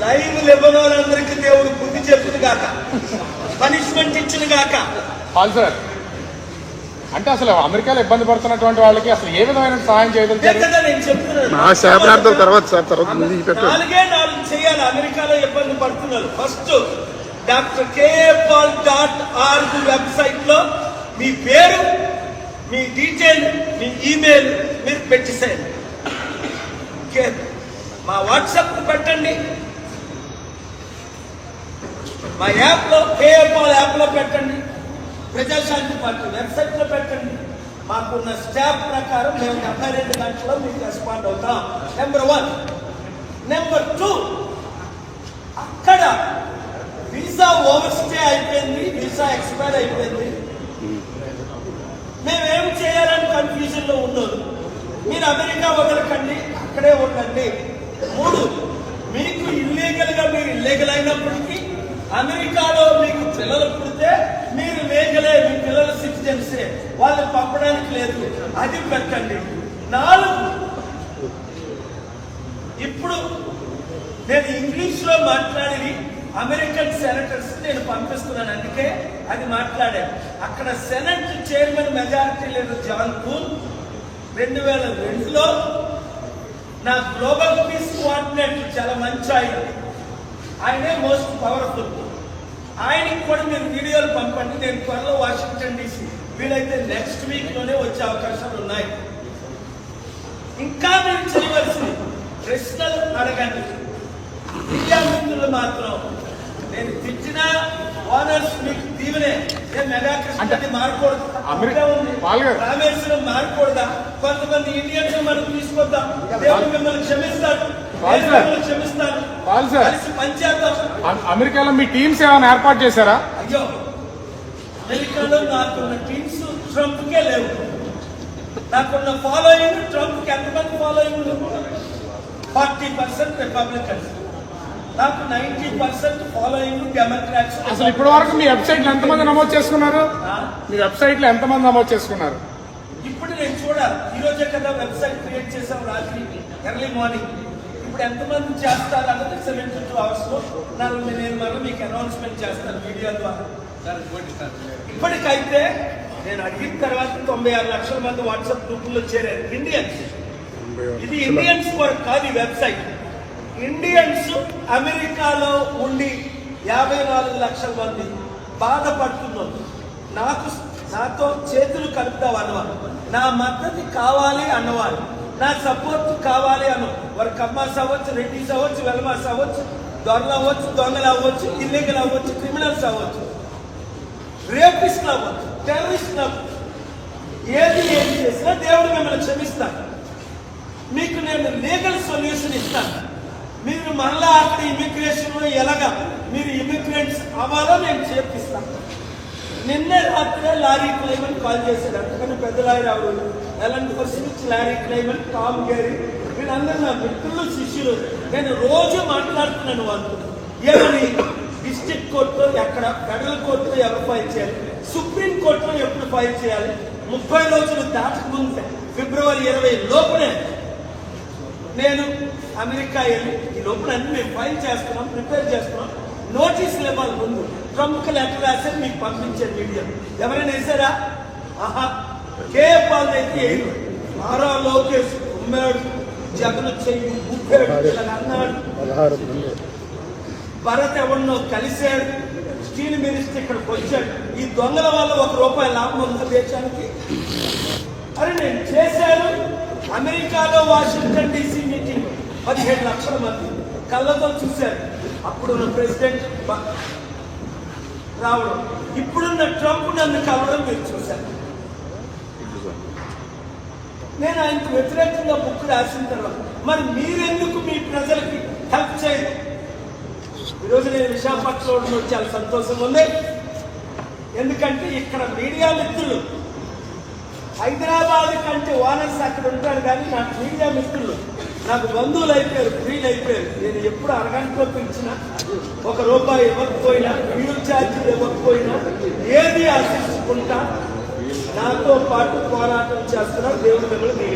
Live ఇవ్వని వాళ్ళందరికీ దేవుడు బుద్ధి చెప్పును గాక, పనిష్మెంట్ ఇచ్చిన గాక. సార్ అంటే అసలు అమెరికాలో ఇబ్బంది పడుతున్నటువంటి వాళ్ళకి అసలు ఏ విధమైన సహాయం చేయగలుగుతారు? నేను చెప్తున్నాను, నాలుగే నాలుగు చేయాలి. అమెరికాలో ఇబ్బంది పడుతున్నారు. ఫస్ట్ drkpaul.org వెబ్సైట్ లో మీ పేరు, మీ డీటెయిల్, మీ ఈమెయిల్ మీరు పెట్టేసేయండి. మా వాట్సాప్ పెట్టండి, మా యాప్ లో కేఏపాల్ యాప్ లో పెట్టండి, ప్రజాశాంతి పార్టీ వెబ్సైట్ లో పెట్టండి. మాకున్న స్టాఫ్ ప్రకారం మేము 72 గంటల్లో మీకు రెస్పాండ్ అవుతాం. నెంబర్ 1. నెంబర్ 2, అక్కడ వీసా ఓవర్స్టే అయిపోయింది, వీసా ఎక్స్పైర్ అయిపోయింది, మేమేం చేయాలని కన్ఫ్యూజన్ లో ఉన్నారు. మీరు అమెరికా వదలకండి, అక్కడే ఉండండి. 3, మీకు ఇల్లీగల్ గా మీరు ఇల్లీగల్ అయినప్పటికీ అమెరికాలో మీకు పిల్లలు పుడితే మీరు లీగలే, మీ పిల్లల సిటిజన్సే, వాళ్ళని పంపడానికి లేదు, అది పెట్టండి. 4, ఇప్పుడు నేను ఇంగ్లీష్ లో మాట్లాడి అమెరికన్ సెనేటర్స్ నేను పంపిస్తున్నాను, అందుకే అది మాట్లాడాను. అక్కడ senate chairman majority leader John Kuhn 2002లో నా గ్లోబల్ పీస్ కోఆర్డినేటర్ చాలా మంచి ఆయనే మోస్ట్ పవర్ఫుల్. ఆయనకి కూడా మీరు వీడియోలు పంపండి. నేను త్వరలో వాషింగ్టన్ DC, వీలైతే నెక్స్ట్ వీక్ లోనే వచ్చే అవకాశాలు ఉన్నాయి. ఇంకా మీరు చేయవలసింది ప్రశ్నలు అడగండి. మీడియా మిత్రులు మాత్రం నేను తిట్టిన ఓనర్స్ మీకు దీవెనే. మెగా కృష్ణ మారకూడదు, రామేశ్వరం మారకూడదా? కొంతమంది ఇండియన్స్ మనం తీసుకొద్దాం, దేవుడు మిమ్మల్ని క్షమిస్తాడు, క్షమిస్తాను. అమెరికాలో మీ టీమ్స్ ఏమైనా ఏర్పాటు చేశారా? అయ్యో, అమెరికాలో నాకున్న టీమ్స్ ట్రంప్ కే లేవు. నాకున్న ఫాలోయింగ్ ట్రంప్ కి ఎంతమంది ఫాలోయింగ్? 40% రిపబ్లికన్స్, నాకు 90% ఫాలోయింగ్ డెమోక్రాట్స్. అసలు ఇప్పటి వరకు మీ వెబ్సైట్ లో ఎంతమంది నమోదు చేసుకున్నారు? మీ వెబ్సైట్ లో ఎంతమంది నమోదు చేసుకున్నారు? ఇప్పుడు నేను చూడాలి. ఈ రోజే కదా వెబ్సైట్ క్రియేట్ చేసాం, రాత్రి ఎర్లీ మార్నింగ్. ఇప్పుడు ఎంతమంది చేస్తారు అన్నది 72 hours లో నేను మళ్ళీ మీకు అనౌన్స్మెంట్ చేస్తాను వీడియో ద్వారా. ఇప్పటికైతే నేను అడిగిన తర్వాత 96 లక్షల మంది వాట్సాప్ గ్రూపుల్లో చేరారు ఇండియన్స్. ఇది ఇండియన్స్ వరకు కాదు ఈ వెబ్సైట్. ఇండియన్స్ అమెరికాలో ఉండి 54 లక్షల మంది బాధపడుతున్నారు. నాతో చేతులు కలుపుతావు అన్నవారు, నా మద్దతు కావాలి అన్నవారు, నా సపోర్ట్ కావాలి అను వారు కమ్మాస్ అవ్వచ్చు, రెడ్డిస్ అవ్వచ్చు, వెల్మాస్ అవ్వచ్చు, దొరలు అవ్వచ్చు, దొంగలు అవ్వచ్చు, ఇల్లీగల్ అవ్వచ్చు, క్రిమినల్స్ అవ్వచ్చు, రేపిస్టులు అవ్వచ్చు, టెర్రరిస్టులు అవ్వచ్చు. ఏది చేసినా దేవుడు మిమ్మల్ని క్షమిస్తాను. మీకు నేను లీగల్ సొల్యూషన్ ఇస్తాను. మీరు మరలా అక్కడ ఇమిగ్రేషన్ లో ఎలాగా మీరు ఇమిగ్రెంట్స్ అవ్వాలో నేను చేపిస్తాను. నిన్నే రాత్రే లారీ క్లైమన్ కాల్ చేశాడు. అంతకన్నా పెద్ద లారీ ఎవరు? ఎలాంటి పరిస్థితి లారీ క్లైమన్, టామ్ గేరీ, వీళ్ళందరూ నా మిత్రులు, శిష్యులు. నేను రోజు మాట్లాడుతున్నాను వాళ్ళతో. ఏమని డిస్ట్రిక్ట్ కోర్టులో ఎక్కడ, ఫెడరల్ కోర్టులో ఎవరు ఫైల్ చేయాలి, సుప్రీం కోర్టులో ఎప్పుడు ఫైల్ చేయాలి, 30 రోజులు దాటకముందే ఫిబ్రవరి 20 లోపునే నేను అమెరికా వెళ్ళి ఈ లోపల అన్ని మేము ఫైల్ చేస్తున్నాం, ప్రిపేర్ చేస్తున్నాం. నోటీసులు ఇవ్వాలి ముందు. ట్రంప్కి లెటర్ రాసి మీకు పంపించారు మీడియా. ఎవరైనా వేసారా? ఆహా, కేఏపాల్ అయితే ఆరో లోకేష్ ఉమ్మాడు, జగన్ చెయ్యి ఊపాడు, అన్నాడు. భరత్ ఎవరినో కలిశాడు, స్టీల్ మినిస్టర్ ఇక్కడికి వచ్చాడు. ఈ దొంగల వల్ల ₹1 లాభం ఉందా దేశానికి? అరే నేను చేశాను. అమెరికాలో వాషింగ్టన్ DC మీటింగ్ 17 లక్షల మంది కళ్ళతో చూశారు. అప్పుడున్న ప్రెసిడెంట్ రావడం, ఇప్పుడున్న ట్రంప్ నన్ను కలవడం మీరు చూశారు. నేను ఆయనకు వ్యతిరేకంగా బుక్ రాసిన తర్వాత మరి మీరెందుకు మీ ప్రజలకి హెల్ప్ చేయదు? ఈరోజు నేను విశాఖపట్నంలో చాలా సంతోషంగా ఉంది. ఎందుకంటే ఇక్కడ మీడియా మిత్రులు హైదరాబాద్ కంటే ఓనర్స్ అక్కడ ఉంటారు, కానీ నాకు మీడియా మిత్రులు నాకు బంధువులు అయిపోయారు, ఫ్రీలు అయిపోయారు. నేను ఎప్పుడు అరగంటలో పిలిచినా ₹1 ఇవ్వకపోయినా, ఫ్యూల్ ఛార్జీలు ఇవ్వకపోయినా ఏది ఆశించుకుంటా నాతో పాటు పోరాటం చేస్తున్నారు. దేవుడు మిమ్మల్ని